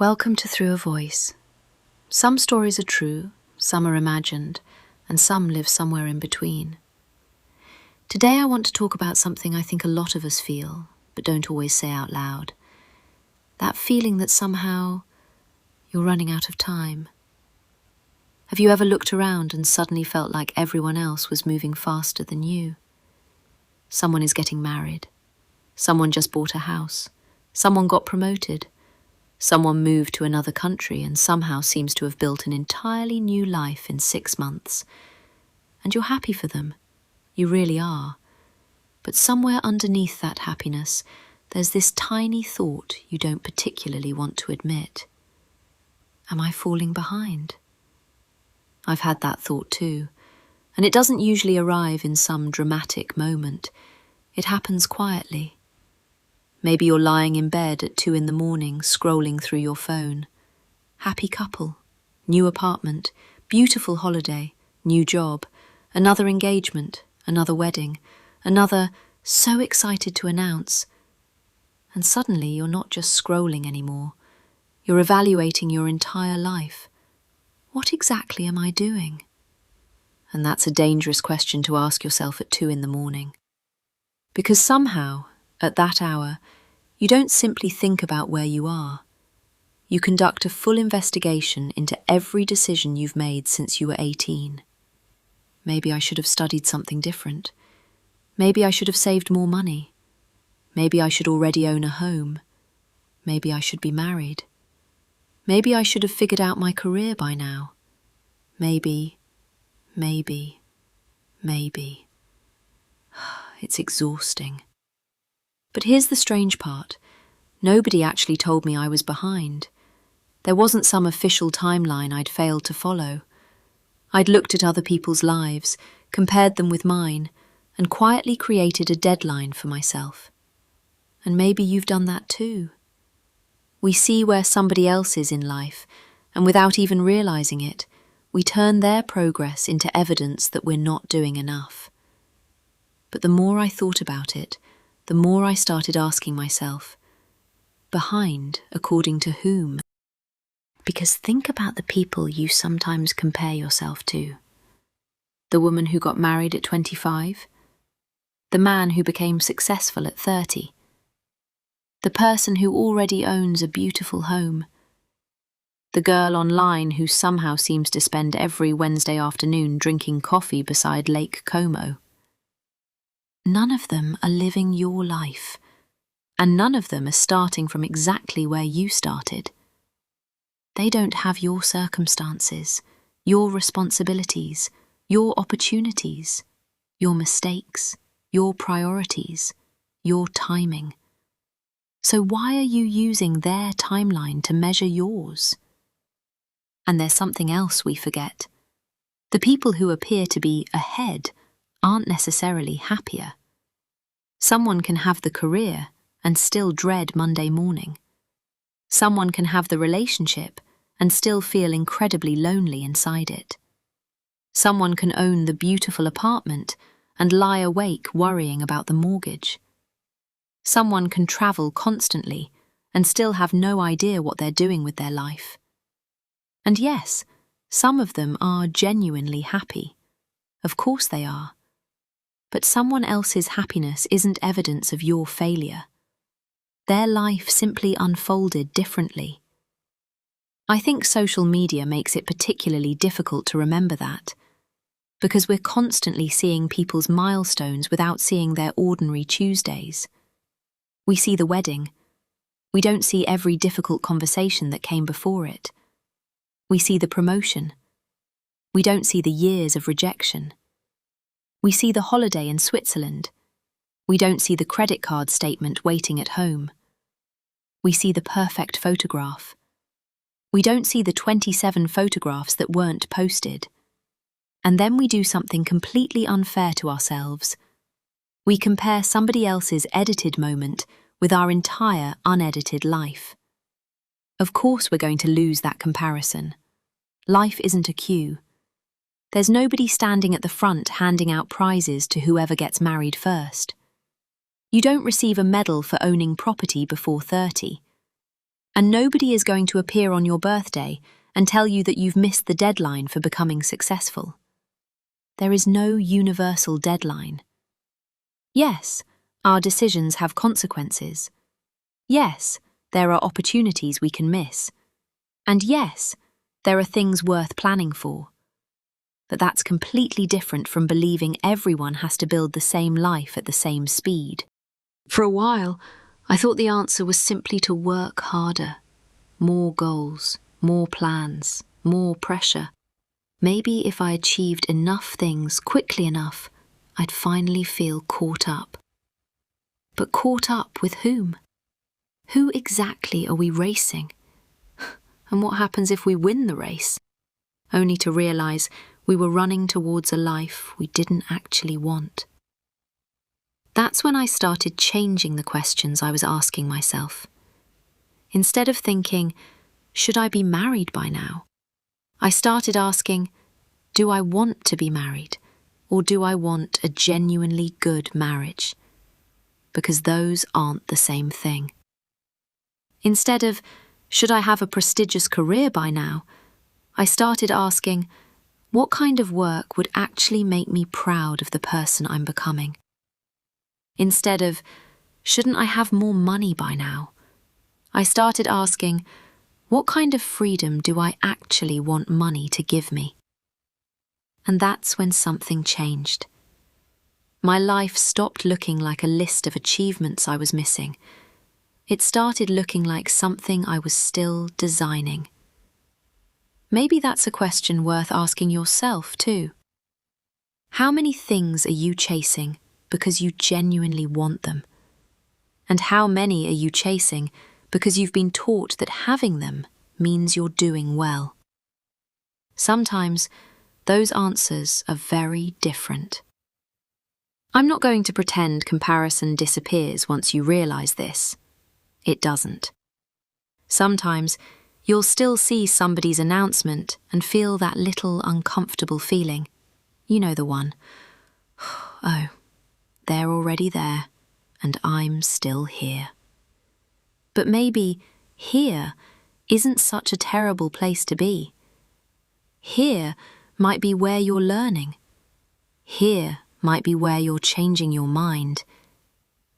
Welcome to Through a Voice. Some stories are true, some are imagined, and some live somewhere in between. Today I want to talk about something I think a lot of us feel, but don't always say out loud. That feeling that somehow you're running out of time. Have you ever looked around and suddenly felt like everyone else was moving faster than you? Someone is getting married. Someone just bought a house. Someone got promoted. Someone moved to another country and somehow seems to have built an entirely new life in 6 months. And you're happy for them. You really are. But somewhere underneath that happiness, there's this tiny thought you don't particularly want to admit. Am I falling behind? I've had that thought too, and it doesn't usually arrive in some dramatic moment. It happens quietly. Maybe you're lying in bed at 2 a.m, scrolling through your phone. Happy couple, new apartment, beautiful holiday, new job, another engagement, another wedding, another so excited to announce. And suddenly you're not just scrolling anymore. You're evaluating your entire life. What exactly am I doing? And that's a dangerous question to ask yourself at 2 a.m. Because somehow, at that hour, you don't simply think about where you are. You conduct a full investigation into every decision you've made since you were 18. Maybe I should have studied something different. Maybe I should have saved more money. Maybe I should already own a home. Maybe I should be married. Maybe I should have figured out my career by now. Maybe. It's exhausting. But here's the strange part. Nobody actually told me I was behind. There wasn't some official timeline I'd failed to follow. I'd looked at other people's lives, compared them with mine, and quietly created a deadline for myself. And maybe you've done that too. We see where somebody else is in life, and without even realizing it, we turn their progress into evidence that we're not doing enough. But the more I thought about it, the more I started asking myself, behind according to whom? Because think about the people you sometimes compare yourself to. The woman who got married at 25, the man who became successful at 30, the person who already owns a beautiful home, the girl online who somehow seems to spend every Wednesday afternoon drinking coffee beside Lake Como. None of them are living your life, and none of them are starting from exactly where you started. They don't have your circumstances, your responsibilities, your opportunities, your mistakes, your priorities, your timing. So why are you using their timeline to measure yours? And there's something else we forget. The people who appear to be ahead aren't necessarily happier. Someone can have the career and still dread Monday morning. Someone can have the relationship and still feel incredibly lonely inside it. Someone can own the beautiful apartment and lie awake worrying about the mortgage. Someone can travel constantly and still have no idea what they're doing with their life. And yes, some of them are genuinely happy. Of course they are. But someone else's happiness isn't evidence of your failure. Their life simply unfolded differently. I think social media makes it particularly difficult to remember that, because we're constantly seeing people's milestones without seeing their ordinary Tuesdays. We see the wedding. We don't see every difficult conversation that came before it. We see the promotion. We don't see the years of rejection. We see the holiday in Switzerland. We don't see the credit card statement waiting at home. We see the perfect photograph. We don't see the 27 photographs that weren't posted. And then we do something completely unfair to ourselves. We compare somebody else's edited moment with our entire unedited life. Of course we're going to lose that comparison. Life isn't a queue. There's nobody standing at the front handing out prizes to whoever gets married first. You don't receive a medal for owning property before 30. And nobody is going to appear on your birthday and tell you that you've missed the deadline for becoming successful. There is no universal deadline. Yes, our decisions have consequences. Yes, there are opportunities we can miss. And yes, there are things worth planning for. But that's completely different from believing everyone has to build the same life at the same speed. For a while, I thought the answer was simply to work harder. More goals, more plans, more pressure. Maybe if I achieved enough things quickly enough, I'd finally feel caught up. But caught up with whom? Who exactly are we racing? And what happens if we win the race? Only to realize we were running towards a life we didn't actually want. That's when I started changing the questions I was asking myself. Instead of thinking, should I be married by now? I started asking, do I want to be married? Or do I want a genuinely good marriage? Because those aren't the same thing. Instead of, should I have a prestigious career by now? I started asking, what kind of work would actually make me proud of the person I'm becoming? Instead of, shouldn't I have more money by now? I started asking, what kind of freedom do I actually want money to give me? And that's when something changed. My life stopped looking like a list of achievements I was missing. It started looking like something I was still designing. Maybe that's a question worth asking yourself too. How many things are you chasing because you genuinely want them? And how many are you chasing because you've been taught that having them means you're doing well? Sometimes those answers are very different. I'm not going to pretend comparison disappears once you realize this. It doesn't. Sometimes you'll still see somebody's announcement and feel that little uncomfortable feeling. You know the one. Oh, they're already there, and I'm still here. But maybe here isn't such a terrible place to be. Here might be where you're learning. Here might be where you're changing your mind.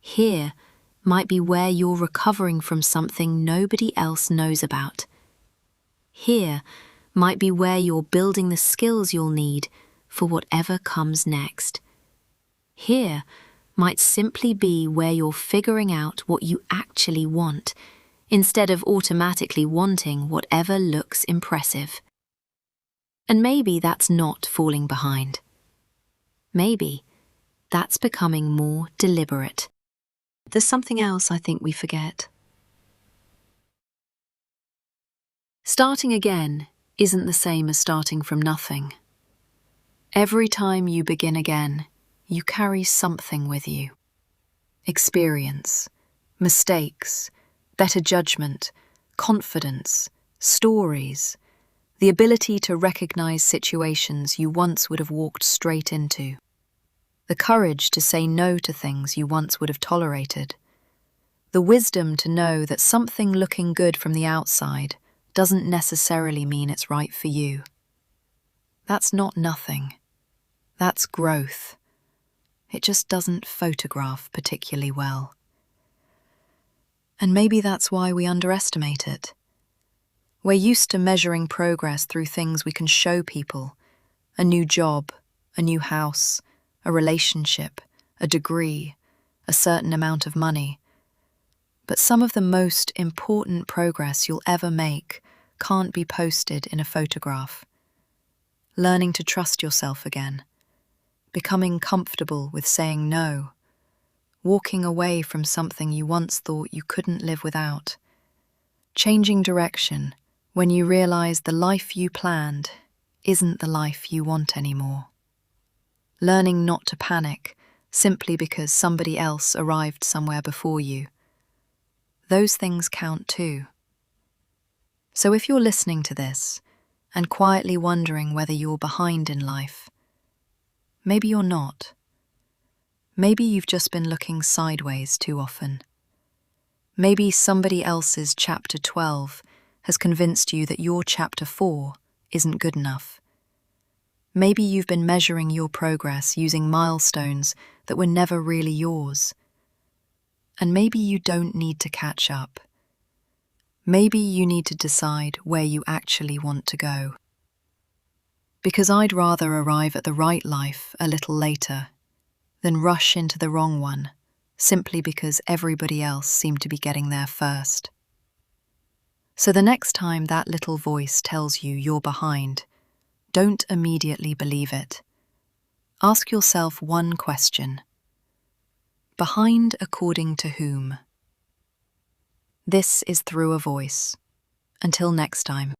Here might be where you're recovering from something nobody else knows about. Here might be where you're building the skills you'll need for whatever comes next. Here might simply be where you're figuring out what you actually want, instead of automatically wanting whatever looks impressive. And maybe that's not falling behind. Maybe that's becoming more deliberate. There's something else I think we forget. Starting again isn't the same as starting from nothing. Every time you begin again, you carry something with you. Experience, mistakes, better judgment, confidence, stories, the ability to recognize situations you once would have walked straight into, the courage to say no to things you once would have tolerated, the wisdom to know that something looking good from the outside doesn't necessarily mean it's right for you. That's not nothing. That's growth. It just doesn't photograph particularly well. And maybe that's why we underestimate it. We're used to measuring progress through things we can show people: a new job, a new house, a relationship, a degree, a certain amount of money. But some of the most important progress you'll ever make can't be posted in a photograph. Learning to trust yourself again, becoming comfortable with saying no, walking away from something you once thought you couldn't live without, changing direction when you realize the life you planned isn't the life you want anymore, learning not to panic simply because somebody else arrived somewhere before you. Those things count too. So if you're listening to this and quietly wondering whether you're behind in life, maybe you're not. Maybe you've just been looking sideways too often. Maybe somebody else's chapter 12 has convinced you that your chapter 4 isn't good enough. Maybe you've been measuring your progress using milestones that were never really yours. And maybe you don't need to catch up. Maybe you need to decide where you actually want to go. Because I'd rather arrive at the right life a little later than rush into the wrong one simply because everybody else seemed to be getting there first. So the next time that little voice tells you you're behind, don't immediately believe it. Ask yourself one question. Behind according to whom? This is Through a Voice. Until next time.